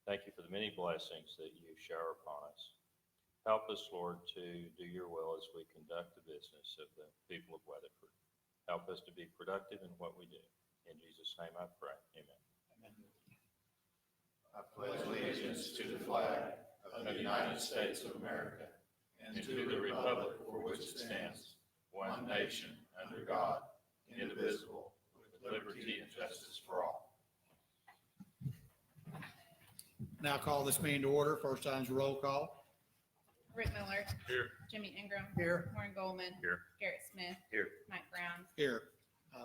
Thank you for the many blessings that you shower upon us. Help us, Lord, to do your will as we conduct the business of the people of Weatherford. Help us to be productive in what we do. In Jesus' name I pray. Amen. I pledge allegiance to the flag of the United States of America and to the republic for which it stands, one nation, under God, indivisible, with liberty and justice for all. Now call this meeting to order. First time's roll call. Rick Miller. Here. Jimmy Ingram. Here. Warren Goldman. Here. Garrett Smith. Here. Mike Brown. Here.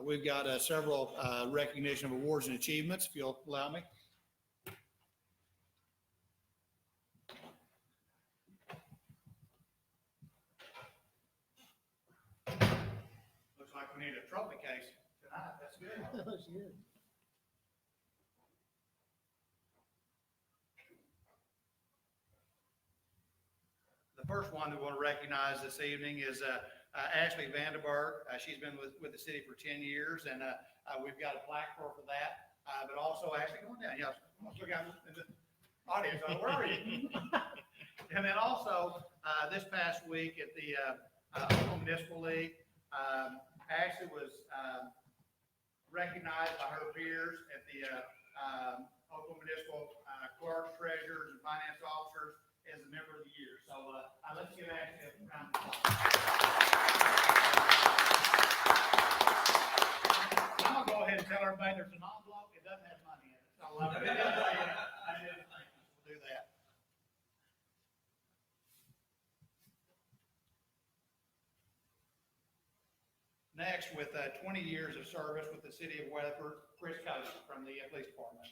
We've got several recognition of awards and achievements, if you'll allow me. Looks like we need a trophy case tonight. That's good. That's good. The first one we want to recognize this evening is Ashley Vandenberg. She's been with the city for 10 years, and we've got a plaque for her for that. But also, Ashley, come on down. Yeah, look out in the audience. Where are you? And then also, this past week at the Oklahoma Municipal League, Ashley was recognized by her peers at the Oklahoma Municipal clerks, treasurers, and finance officers as a member of the year. So let's give Ashley a round of applause. I'm going to go ahead and tell everybody there's an envelope. It doesn't have money in it. So I did thank you. We'll do that. Next, with 20 years of service with the city of Weatherford, Chris Coach from the police department.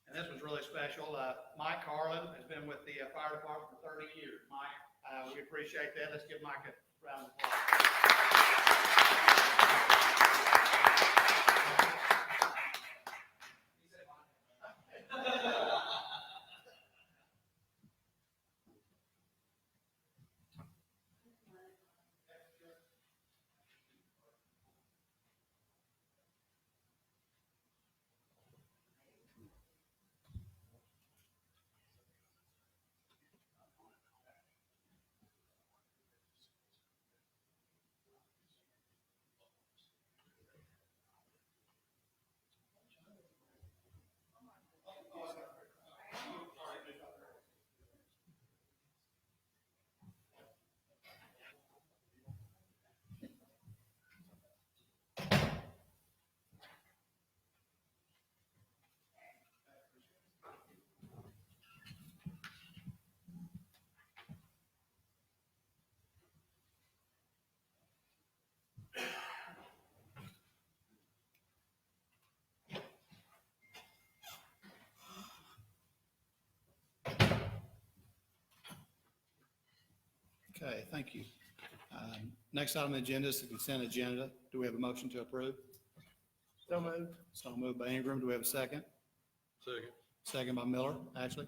And this was really special. Mike Harlan has been with the fire department for 30 years. Mike, we appreciate that. Let's give Mike a round of applause. Okay, thank you. Next item on the agenda is the consent agenda. Do we have a motion to approve? So moved. So moved by Ingram. Do we have a second? Second. Second by Miller. Ashley?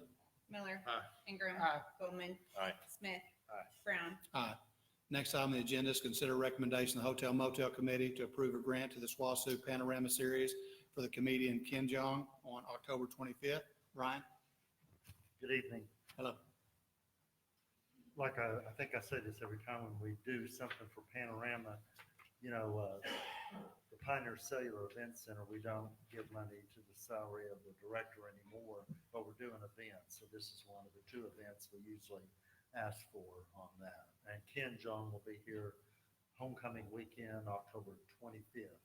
Miller. Aye. Ingram. Aye. Goldman. Aye. Smith. Aye. Brown. Aye. Next item on the agenda is consider recommendation of the Hotel Motel Committee to approve a grant to the SWASU Panorama Series for the comedian Ken Jeong on October 25th. Ryan? Good evening. Hello. Like I think I say this every time when we do something for Panorama, the Pioneer Cellular Event Center, we don't give money to the salary of the director anymore, but we're doing events. So this is one of the two events we usually ask for on that. And Ken Jeong will be here homecoming weekend, October 25th.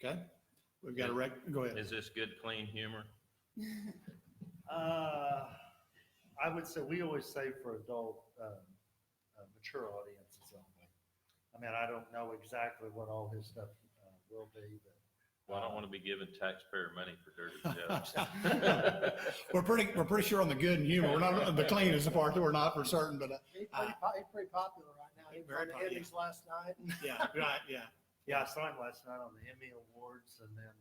Okay. We've got a go ahead. Is this good, clean humor? I would say, we always say for adult, mature audiences only. I mean, I don't know exactly what all his stuff will be, but. Well, I don't want to be giving taxpayer money for dirty jokes. We're pretty sure on the good and humor. We're not the clean is the part that we're not for certain, but He's pretty popular right now. He was Very on the popular, Emmys last night. yeah, right, yeah. Yeah, I saw him last night on the Emmy Awards, and then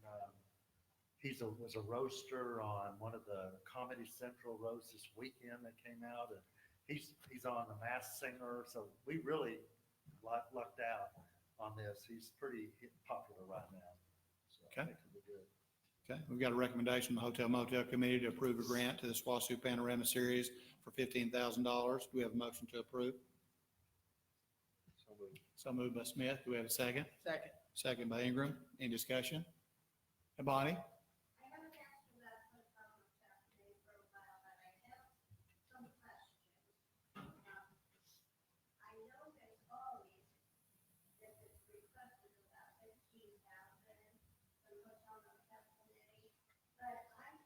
was a roaster on one of the Comedy Central Rose this weekend that came out, and he's on The Masked Singer, so we really lucked out on this. He's pretty popular right now. So I Okay. think it'll be good. Okay, we've got a recommendation from the Hotel Motel Committee to approve a grant to the SWASU Panorama Series for $15,000. Do we have a motion to approve? So moved. So moved by Smith. Do we have a second? Second. Second by Ingram. Any discussion? Bonnie? I haven't asked you about football stuff today for a while, but I have some questions. I know there's always, that it's requested about 15,000 from hotel motel committee, but I've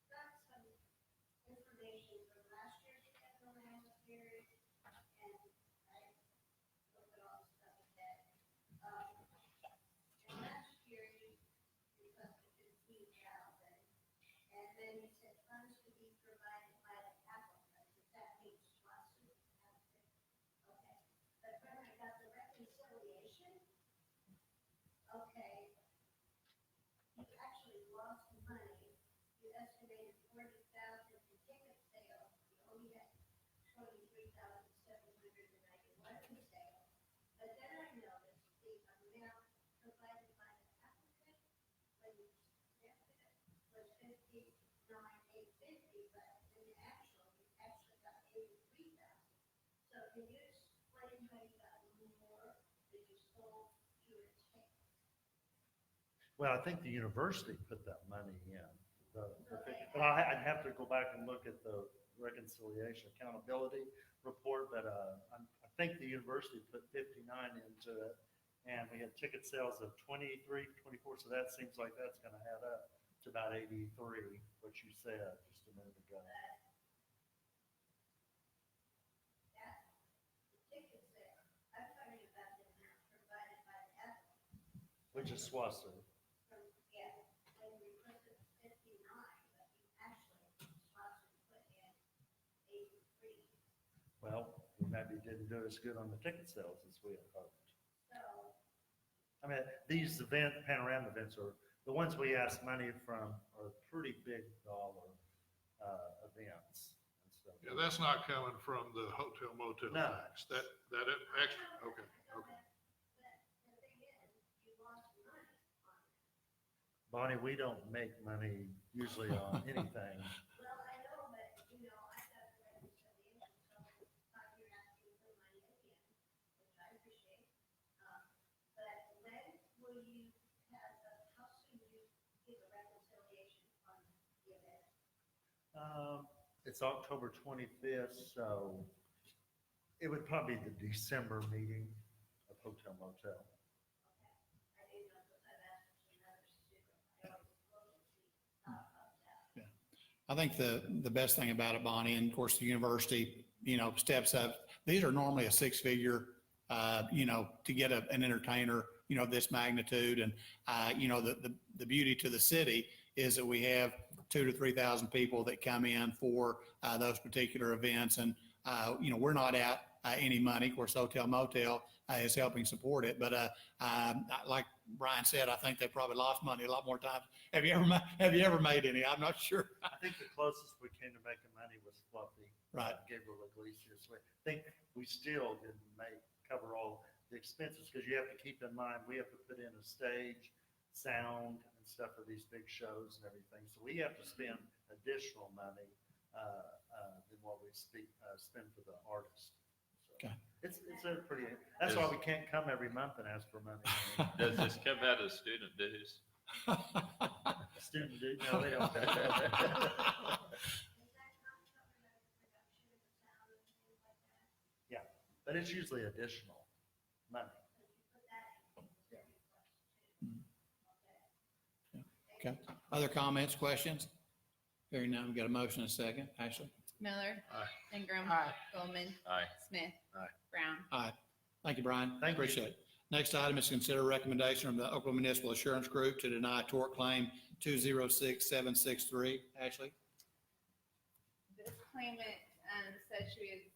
got some information from last year's Panorama series, and I looked at all the stuff that, and last year you requested 15,000. And then you said funds to be provided by the applicant. Does that mean SWASU applicant? Okay. But when I got the reconciliation, okay, you actually lost money. You estimated 40,000 in ticket sales. You only had 23,791 in sales. But then I noticed the amount provided by the applicant when you suggested it was 59,850, but in the actual, you actually got 83,000. So can you explain how you got more that you sold to a ticket? Well, I think the university put that money in. But I'd have to go back and look at the reconciliation accountability report, but I think the university put 59 into it, and we had ticket sales of 23, 24, so that seems like that's going to add up to about 83, what you said just a minute ago. That, the ticket sale, I'm talking about the amount provided by the applicant. Which is SWASU. Yeah, when we put the 59, but you actually, SWASU put in 83. Well, we maybe didn't do as good on the ticket sales as we had hoped. So, I mean, these panorama events are, the ones we ask money from are pretty big dollar events and stuff. Yeah, that's not coming from the hotel motel No. tax. That extra, okay, okay. but the thing is, you lost money on it. Bonnie, we don't make money usually on anything. Well, I know, but, you know, I got the reconciliation, so thought you're asking for money again, which I appreciate. But when will you have, how soon will you give a reconciliation on the event? It's October 25th, so it would probably be the December meeting of Hotel Motel. I didn't know, because I've asked another student, I always look and see how about that. I think the best thing about it, Bonnie, and of course, the university, steps up. These are normally a six-figure, to get an entertainer, this magnitude. And, the beauty to the city is that we have 2,000 to 3,000 people that come in for those particular events. And, we're not out any money. Of course, Hotel Motel is helping support it. But like Brian said, I think they probably lost money a lot more times. Have you ever made any? I'm not sure. I think the closest we came to making money was Fluffy. Right. Gabriel Iglesias. I think we still didn't cover all the expenses, because you have to keep in mind, we have to put in a stage, sound and stuff for these big shows and everything. So we have to spend additional money than what we spend for the artist. So Okay. It's a pretty, that's why we can't come every month and ask for money. Does this come out of student dues? Student do, no, they don't. Does that not cover the production of the sound and things like that? Yeah, but it's usually additional money. Because you put that in the request too. Okay. Okay. Other comments, questions? Hearing none, we got a motion and a second. Ashley? Miller. Aye. Ingram. Aye. Goldman. Aye. Smith. Aye. Brown. Aye. Thank you, Brian. Thank you. Appreciate it. Next item is consider recommendation from the Oklahoma Municipal Assurance Group to deny tort claim 206763. Ashley? This claimant said she was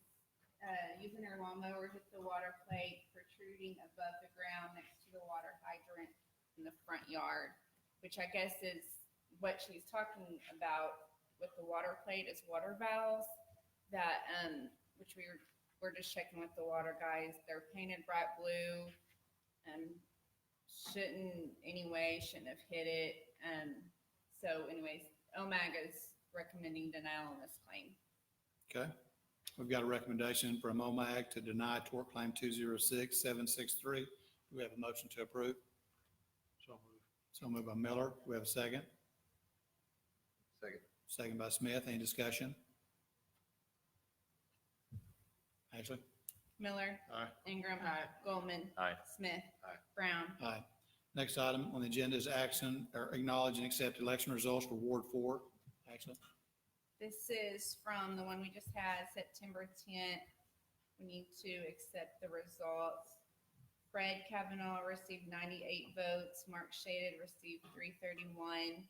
using her lawnmower, hit the water plate protruding above the ground next to the water hydrant in the front yard, which I guess is what she's talking about with the water plate is water valves that, which we're just checking with the water guys. They're painted bright blue and shouldn't have hit it. So anyways, OMAG is recommending denial on this claim. Okay. We've got a recommendation from OMAG to deny tort claim 206-763. Do we have a motion to approve? So moved by Miller. Do we have a second? Second. Second by Smith. Any discussion? Ashley? Miller. Aye. Ingram. Aye. Goldman. Aye. Smith. Aye. Brown. Aye. Next item on the agenda is action or acknowledge and accept election results for Ward 4. Ashley? This is from the one we just had, September 10th. We need to accept the results. Fred Kavanaugh received 98 votes. Mark Shaded received 331.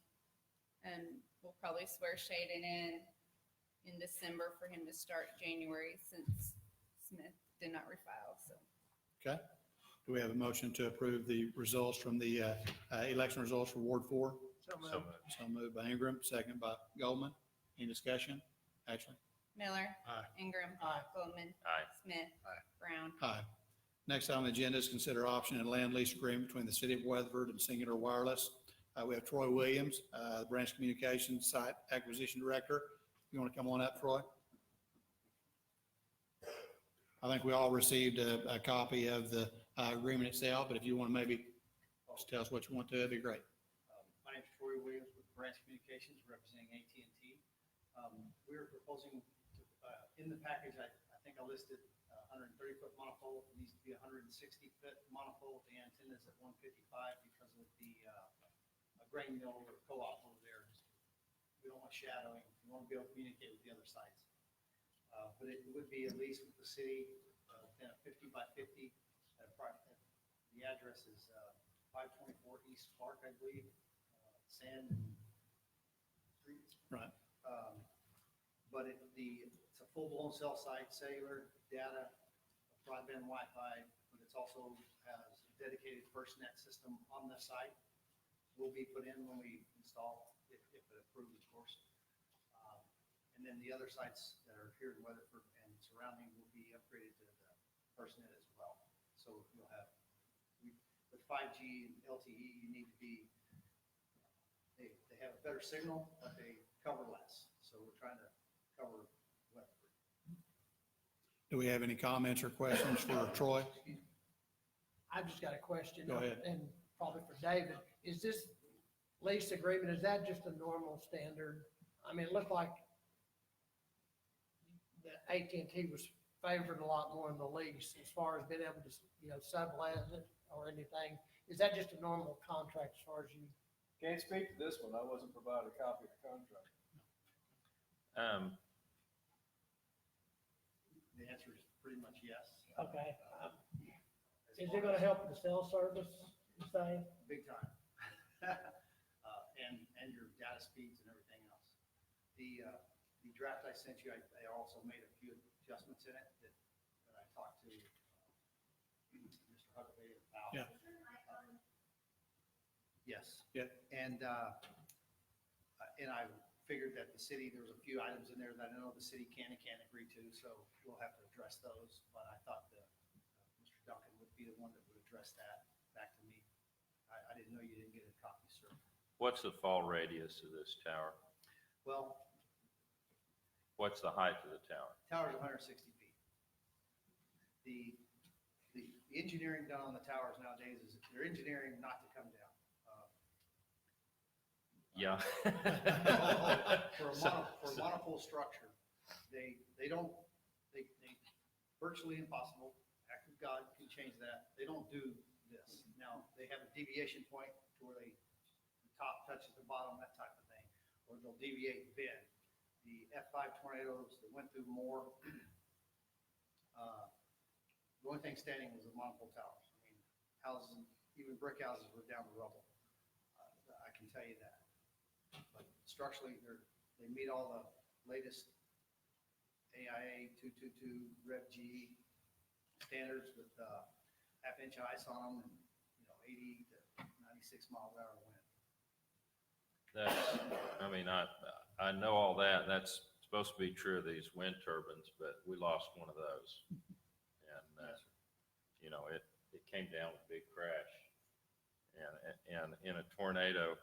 And we'll probably swear Shaded in December for him to start January since Smith did not refile, so. Okay. Do we have a motion to approve the results from the election results for Ward 4? So So moved. moved. So moved by Ingram, second by Goldman. Any discussion? Ashley? Miller. Aye. Ingram. Aye. Goldman. Aye. Smith. Aye. Brown. Aye. Next item on the agenda is consider option and land lease agreement between the City of Weatherford and Singular Wireless. We have Troy Williams, Branch Communications Site Acquisition Director. You want to come on up, Troy? I think we all received a copy of the agreement itself, but if you want to maybe just tell us what you want to, it'd be great. My name is Troy Williams with Branch Communications, representing AT&T. We're proposing, in the package, I think I listed 130-foot monopole. It needs to be 160-foot monopole. The antenna's at 155 because of the grain mill or co-op over there. We don't want shadowing. We want to be able to communicate with the other sites. But it would be a lease with the city, then a 50 by 50. The address is 524 East Clark, I believe, Sand Street. Right. But it's a full-blown cell site, cellular, data, broadband Wi-Fi, but it's also has a dedicated FirstNet system on the site. Will be put in when we install, if it approved, of course. And then the other sites that are here in Weatherford and surrounding will be upgraded to the FirstNet as well. So you'll have, with 5G and LTE, you need to be, they have a better signal, but they cover less. So we're trying to cover Weatherford. Do we have any comments or questions for Troy? I've just got a question. Go ahead. And probably for David. Is this lease agreement, is that just a normal standard? I mean, it looked like the AT&T was favored a lot more in the lease as far as being able to, sublet it or anything. Is that just a normal contract as far as you? Can't speak to this one. I wasn't provided a copy of the contract. The answer is pretty much yes. Okay. As Is far it gonna as- help with the cell service, you say? Big time. And your data speeds and everything else. The draft I sent you, I also made a few adjustments in it that I talked to Mr. Huckabee about. Yeah. Yes. Yeah. And I figured that the city, there was a few items in there that I know the city can and can't agree to, so we'll have to address those. But I thought that Mr. Duncan would be the one that would address that back to me. I didn't know you didn't get a copy, sir. What's the fall radius of this tower? Well, What's the height of the tower? tower's 160 feet. The engineering done on the towers nowadays is they're engineering not to come down. Yeah. For a monopole structure, they virtually impossible. Act of God can change that. They don't do this. Now, they have a deviation point to where the top touches the bottom, that type of thing, or they'll deviate and bend. The F5 tornadoes that went through more, the only thing standing was the monopole towers. I mean, houses, even brick houses were down to rubble. I can tell you that. But structurally, they meet all the latest AIA 222 Rev G standards with half-inch ice on them and 80 to 96 mile-per-hour wind. that's, I mean, I know all that, that's supposed to be true of these wind turbines, but we lost one of those. And, you know, it came down with a big crash. And in a tornado,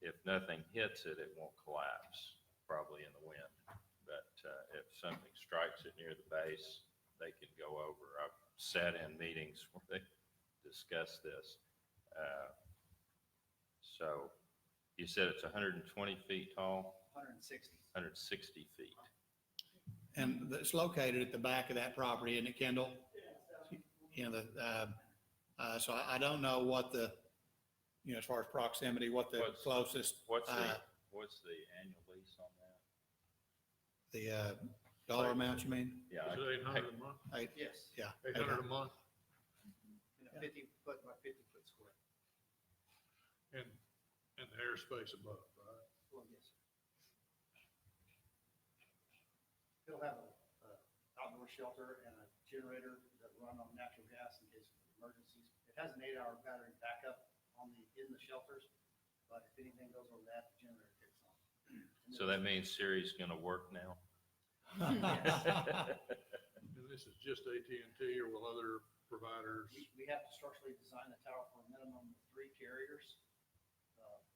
if nothing hits it, it won't collapse, probably in the wind. But if something strikes it near the base, they can go over. I've sat in meetings where they discuss this. So you said it's 120 feet tall, 160. 160 feet. And it's located at the back of that property, isn't it, Kendall? You know, so I don't know what the, you know, as far as proximity, what the What's- closest, What's the annual lease on that? the dollar amount, you mean? Yeah. Is it 800 a month? Yes. Yeah. 800 a month? In a 50 foot by 50 foot square. And the airspace above, right? Well, yes, sir. It'll have a outdoor shelter and a generator that run on natural gas in case of emergencies. It has an 8-hour battery backup in the shelters, but if anything goes over that, the generator kicks on. So that means Siri's gonna work now? And this is just AT&T, or will other providers? We have to structurally design the tower for a minimum of 3 carriers.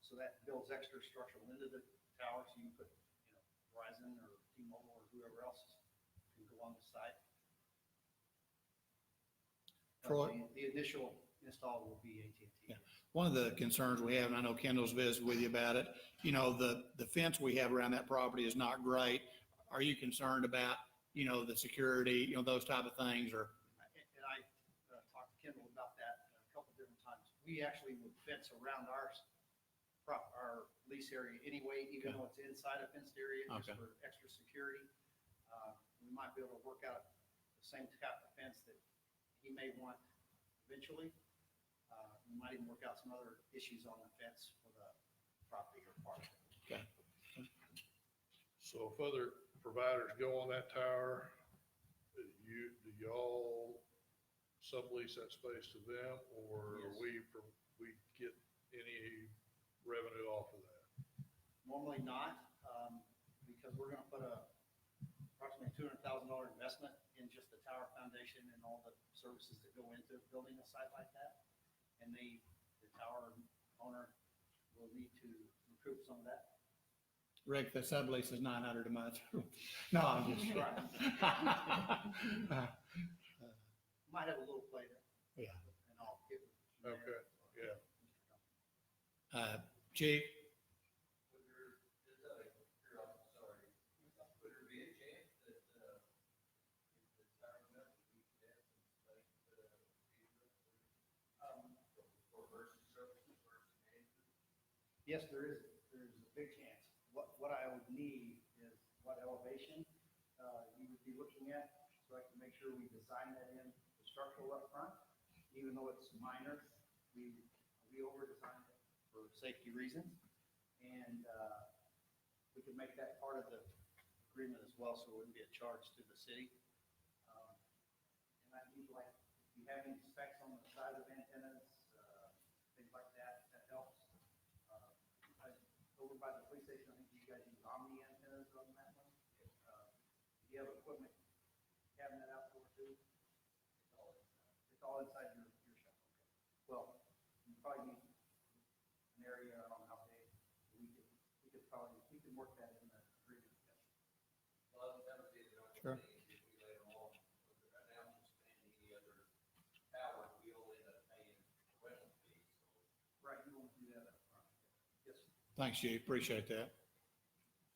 So that builds extra structural into the tower, so you can put, you know, Verizon or T-Mobile or whoever else can go on the site. Troy? The initial install will be AT&T. Yeah. One of the concerns we have, and I know Kendall's visited with you about it, you know, the fence we have around that property is not great. Are you concerned about, you know, the security, you know, those type of things, or? And I talked to Kendall about that a couple different times. We actually would fence around our lease area anyway, even though it's inside a fenced area, just Okay. for extra security. We might be able to work out the same type of fence that he may want eventually. We might even work out some other issues on the fence for the property or park. Okay. So if other providers go on that tower, do y'all sublease that space to them, or Yes. we get any revenue off of that? Normally not, because we're gonna put approximately $200,000 investment in just the tower foundation and all the services that go into building a site like that. And the tower owner will need to recoup some of that. Rick, the sublease is 900 a month. No, I'm just. Might have a little play there. Yeah. And I'll get with you there. Okay, yeah. Chief? Yes, there's a big chance. What I would need is what elevation you would be looking at, so I can make sure we design that in the structural up front. Even though it's minor, we over-designed it for safety reasons. And we could make that part of the agreement as well, so it wouldn't be a charge to the city. And I need, like, if you have any specs on the size of antennas, things like that, that helps. Over by the police station, I think you guys use Omni antennas on that one. If you have equipment cabinet out there too, it's all inside your shop. Well, you probably need an area, I don't know how big, we could work that in the agreement. Well, that would be the only Sure. thing if we later on, but right now, I'm just paying any other tower, we only end up paying rental fees. Right, you want to do that up front. Yes, sir. Thanks, Chief. Appreciate that.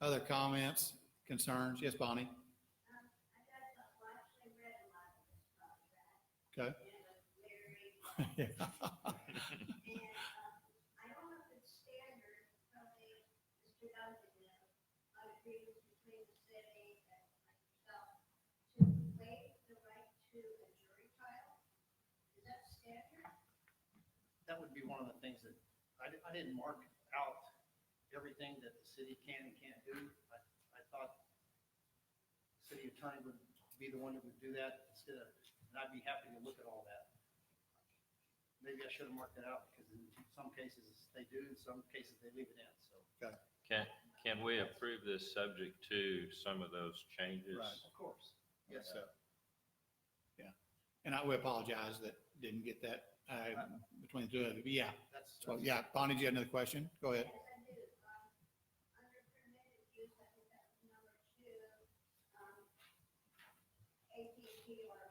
Other comments, concerns? Yes, Bonnie? I actually read a lot of this contract. Okay. And it was very, Yeah. and, I don't know if it's standard, probably Mr. Duncan knows, on agreements between the city and yourself, to waive the right to a jury trial. Is that standard? That would be one of the things that, I didn't mark out everything that the city can and can't do. I thought the city attorney would be the one that would do that instead of, and I'd be happy to look at all that. Maybe I should have marked it out because In some cases, they do, in some cases, they leave it in, so. Can we approve this subject to some of those changes? Right. Of course. Yes, sir. Yeah, and we apologize that didn't get that, between the two of you, but yeah. So, yeah, Bonnie, do you have another question? Go ahead. Yes, I do. Under permitted use, I think that was number 2, AT&T or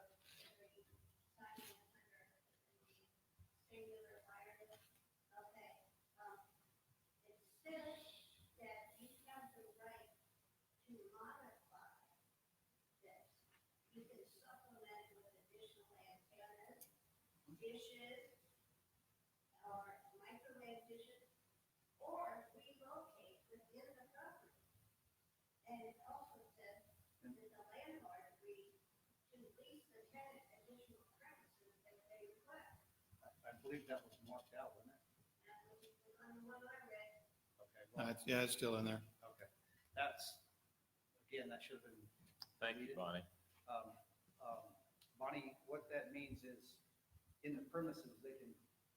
the signing is under the singular wireless. Okay. It says that you have the right to modify this. You can supplement with additional antennas, dishes, or microwave dishes, or relocate within the property. And it also says that the landlord agrees to lease the tenant additional premises if they request. I believe that was marked out, wasn't it? That was on the one I read. Okay. well, Yeah, it's still in there. Okay. That's, again, that should have been. Thank you, Bonnie. Um, Bonnie, what that means is, in the premises, they can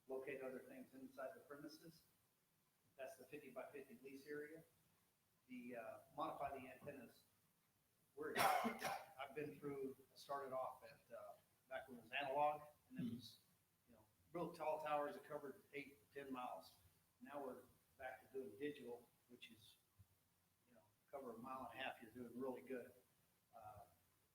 locate other things inside the premises. That's the 50 by 50 lease area. The, modify the antennas. I've been through, started off at, back when it was analog, and it was, real tall towers that covered 8, 10 miles. Now we're back to doing digital, which is, cover a mile and a half, you're doing really good.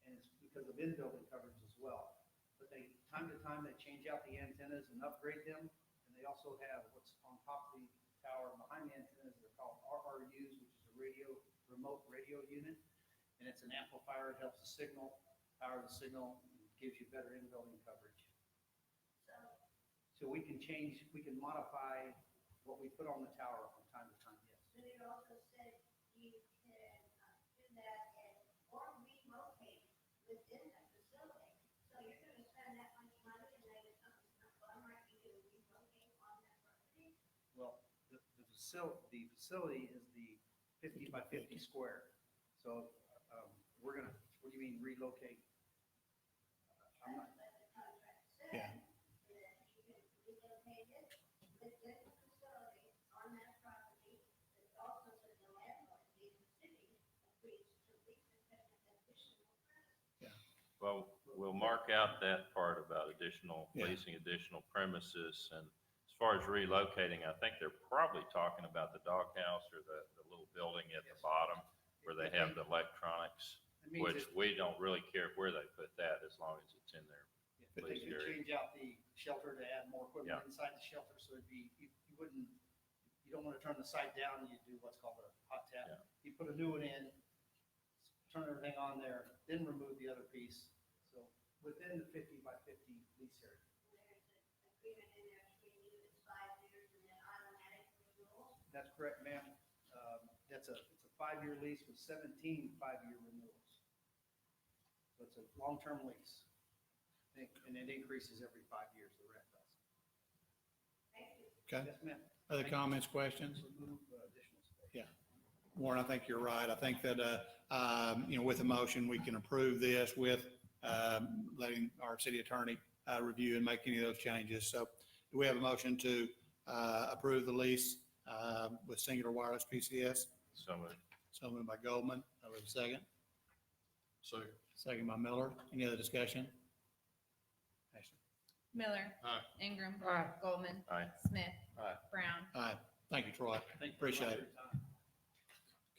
And it's because of in-building coverage as well. But time to time, they change out the antennas and upgrade them. And they also have what's on top of the tower behind the antennas, they're called RRUs, which is a remote radio unit. And it's an amplifier, it helps the signal, power the signal, and gives you better in-building coverage. So we can modify what we put on the tower from time to time, yes. But it also said you can do that or relocate within the facility. So you're gonna spend that much money and then if something's not going right, you can relocate on that property? Well, the facility is the 50 by 50 square. So, what do you mean relocate? I'm not, That's what the contract said. Yeah. That you can relocate it within the facility on that property. It also says the landlord, being the city, agrees to lease the tenant additional premises. Well, we'll mark out that part about Yeah. leasing additional premises. And as far as relocating, I think they're probably talking about the doghouse or the little building at the bottom where they have the electronics, it means which we don't really care where they put that as long as it's in there. But they leased could area. change out the shelter to add more equipment Yeah. inside the shelter, so it'd be, you don't want to turn the site down, you do what's called a hot tap. Yeah. You put a new one in, turn everything on there, then remove the other piece. So within the 50 by 50 lease area. There's an agreement in there between you, it's 5 years and then automatic renewal. That's correct, ma'am. It's a 5-year lease with 17 5-year renewals. So it's a long-term lease. And it increases every 5 years, the rent does. Thank you. Okay. Yes, ma'am. Other comments, questions? Remove additional space. Yeah. Warren, I think you're right. I think that, with a motion, we can approve this with, letting our city attorney, review and make any of those changes. So do we have a motion to, approve the lease, with Singular Wireless PCS? So moved. So moved by Goldman. I have a second. Second. Second by Miller. Any other discussion? Ashley? Miller. Aye. Ingram. Aye. Goldman. Aye. Smith. Aye. Brown. Aye. Thank you, Troy. Thank you very much Appreciate for it.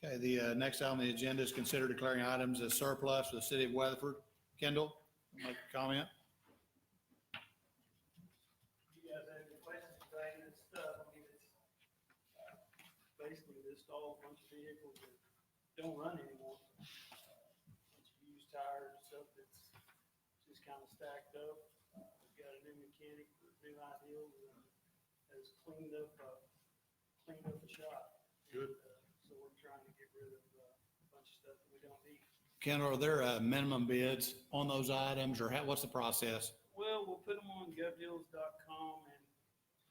your time. Okay, the next item on the agenda is consider declaring items as surplus for the city of Weatherford. Kendall, make a comment? You guys have any questions today, and it's stuff, I mean, it's basically just all a bunch of vehicles that don't run anymore. Bunch of used tires, stuff that's just kind of stacked up. We've got a new mechanic with new ideals and has cleaned up the shop. Good. So we're trying to get rid of a bunch of stuff that we don't need. Kendall, are there minimum bids on those items, or what's the process? Well, we'll put them on govdeals.com, and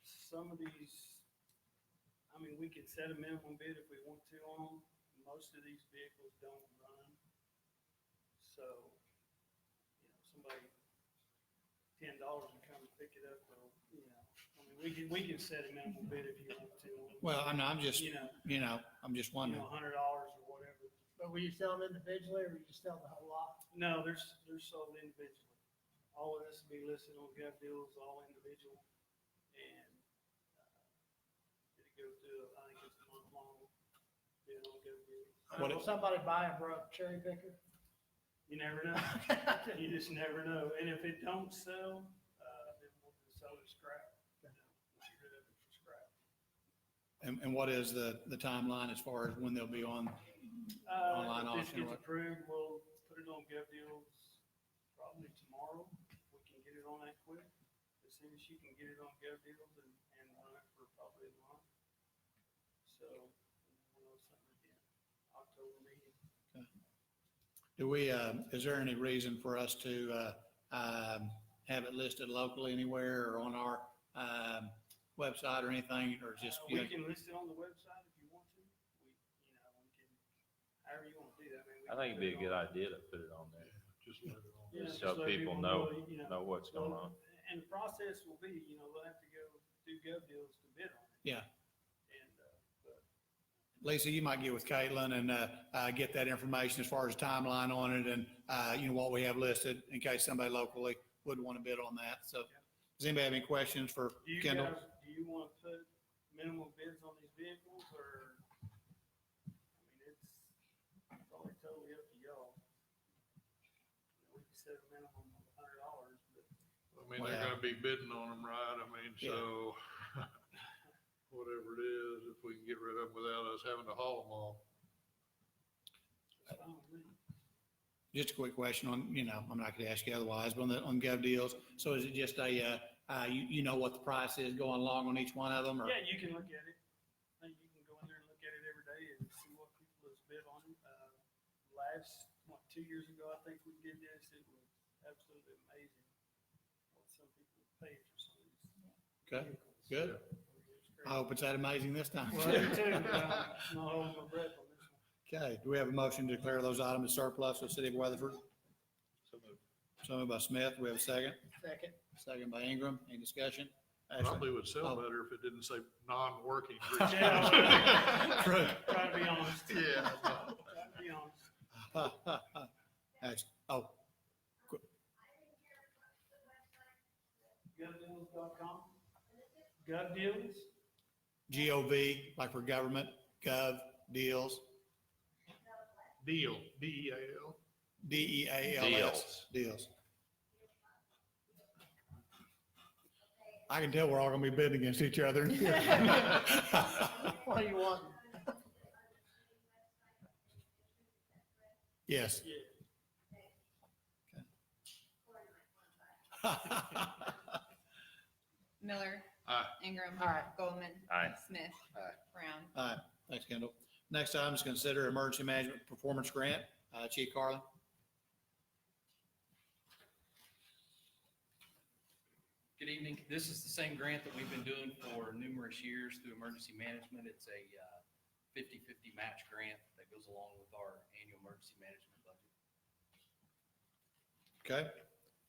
some of these, I mean, we could set a minimum bid if we want to on them. Most of these vehicles don't run. So, somebody, $10 to come pick it up, or, I mean, We can set a minimum bid if you want to. Well, I'm just, You know, I'm just wondering. $100 or whatever. But will you sell them individually or will you sell the whole lot? No, they're sold individually. All of this will be listed on Gov Deals, all individual. And, it goes through, I think it's a month-long bid on Gov Deals. Will somebody buy a broke cherry picker? You never know. You just never know. And if it don't sell, then we'll just sell it scrap. You know, we'll get rid of it for scrap. And what is the timeline as far as when they'll be on? Online If this auction or gets what? approved, we'll put it on Gov Deals probably tomorrow. We can get it on that quick. As soon as you can get it on Gov Deals and run it for probably a month. So, we'll know something again, October meeting. Do we, is there any reason for us to, have it listed locally anywhere or on our, website or anything, or just? We can list it on the website if you want to. We can, however you want to do that. I mean, I think it'd be a good idea to put it on there, Just let it on. Yeah, so just let people know what's going on. And the process will be, they'll have to go do Gov Deals to bid on it. Yeah. And, but Lisa, you might get with Caitlin and, get that information as far as timeline on it and, what we have listed in case somebody locally would want to bid on that. So does anybody have any questions for do you Kendall? guys, do you want to put minimum bids on these vehicles or, it's probably totally up to y'all. We can set a minimum of $100, but I mean, they're gonna be bidding on them, right? I mean, so whatever it is, if we can get rid of them without us having to haul them all. it's fine with me. Just a quick question on, I'm not going to ask you otherwise, but on Gov Deals. So is it just a, you know what the price is going along on each one of them or? Yeah, you can look at it. I think you can go in there and look at it every day and see what people has bid on it. Last, 2 years ago, I think we did this. It was absolutely amazing what some people paid for some of these Okay, vehicles. good. It was I hope it's that amazing this time. Well, me too, but I'm not holding my breath on this one. Okay, do we have a motion to declare those items surplus of the city of Weatherford? So moved. So moved by Smith. We have a second. Second. Second by Ingram. Any discussion? Ashley? Probably would sell Oh. better if it didn't say non-working. Yeah, True. try to be honest. Yeah. Try to be honest. Ashley. Oh, GovDeals.com. GovDeals. G-O-V, like for government, Gov, Deals, Deal, D-E-A-L. D-E-A-L-S. Deals. I can tell we're all gonna be bidding against each other. What do you want? Yes. Yeah. Miller. Aye. Ingram. Aye. Goldman. Aye. Smith. Aye. Brown. All right, thanks, Kendall. Next item is consider emergency management performance grant. Chief Carlin. Good evening. This is the same grant that we've been doing for numerous years through emergency management. It's a 50/50 match grant that goes along with our annual emergency management budget. Okay.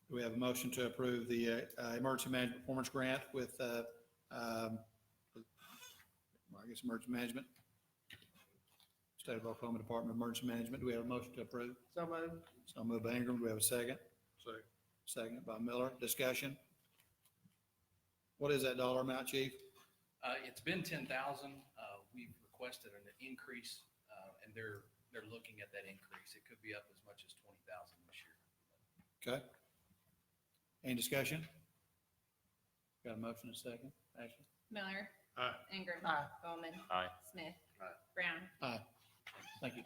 Do we have a motion to approve the emergency management performance grant with, emergency management? State of Oklahoma Department of Emergency Management. Do we have a motion to approve? So moved. So moved by Ingram. Do we have a second? Second. Second by Miller. Discussion? What is that dollar amount, Chief? It's been 10,000. We've requested an increase, and they're looking at that increase. It could be up as much as 20,000 this year. Okay. Any discussion? Got a motion and a second? Ashley? Miller. Aye. Ingram. Aye. Goldman. Aye. Smith. Aye. Brown. Aye. Thank you.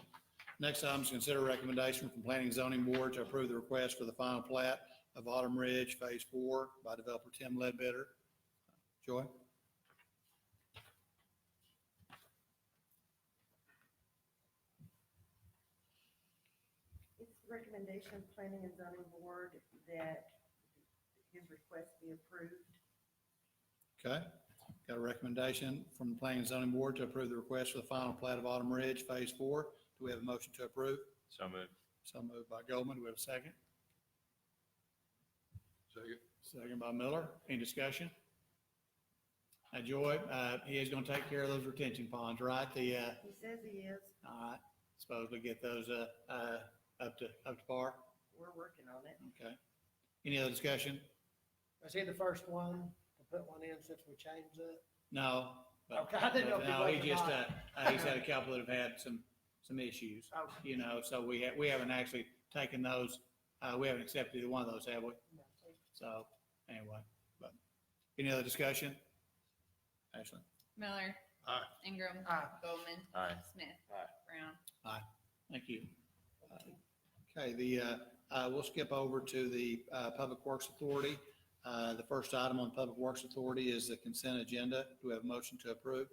Next item is consider recommendation from Planning and Zoning Board to approve the request for the final plat of Autumn Ridge Phase 4 by developer Tim Ledbetter. Joy? It's the recommendation of Planning and Zoning Board that his request be approved. Okay. Got a recommendation from the Planning and Zoning Board to approve the request for the final plat of Autumn Ridge Phase 4. Do we have a motion to approve? So moved. So moved by Goldman. Do we have a second? Second. Second by Miller. Any discussion? Joy, he is gonna take care of those retention ponds, right? He says he is. All right, supposedly get those, up to par? We're working on it. Okay. Any other discussion? Was he the first one to put one in since we changed it? No. but- Okay, I didn't know if he No, he was or just, not. he's had a couple that have had some issues, Okay. you know, so we haven't actually taken those, we haven't accepted either one of those, have we? So, anyway, but, any other discussion? Ashley? Miller. Aye. Ingram. Aye. Goldman. Aye. Smith. Aye. Brown. Thank you. Okay, we'll skip over to the Public Works Authority. The first item on Public Works Authority is the consent agenda. Do we have a motion to approve?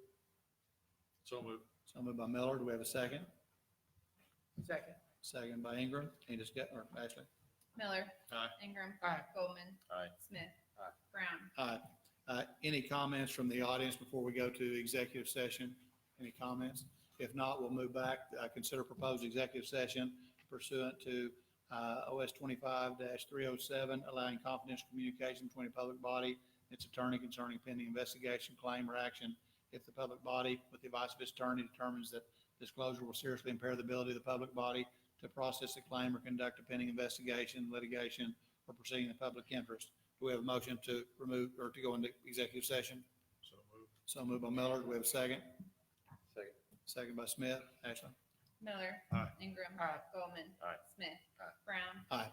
So moved. So moved by Miller. Do we have a second? Second. Second by Ingram. Any discuss, or Ashley? Miller. Aye. Ingram. Aye. Goldman. Aye. Smith. Aye. Brown. Any comments from the audience before we go to executive session? Any comments? If not, we'll move back. Consider proposed executive session pursuant to OS 25-307, allowing confidential communication between a public body and its attorney concerning pending investigation, claim, or action if the public body, with the advice of its attorney, determines that disclosure will seriously impair the ability of the public body to process a claim or conduct a pending investigation, litigation, or proceeding in the public interest. Do we have a motion to remove or to go into executive session? So moved. So moved by Miller. Do we have a second? Second. Second by Smith. Ashley? Miller. Aye. Ingram. Aye. Goldman. Aye. Smith. Aye. Brown. Aye.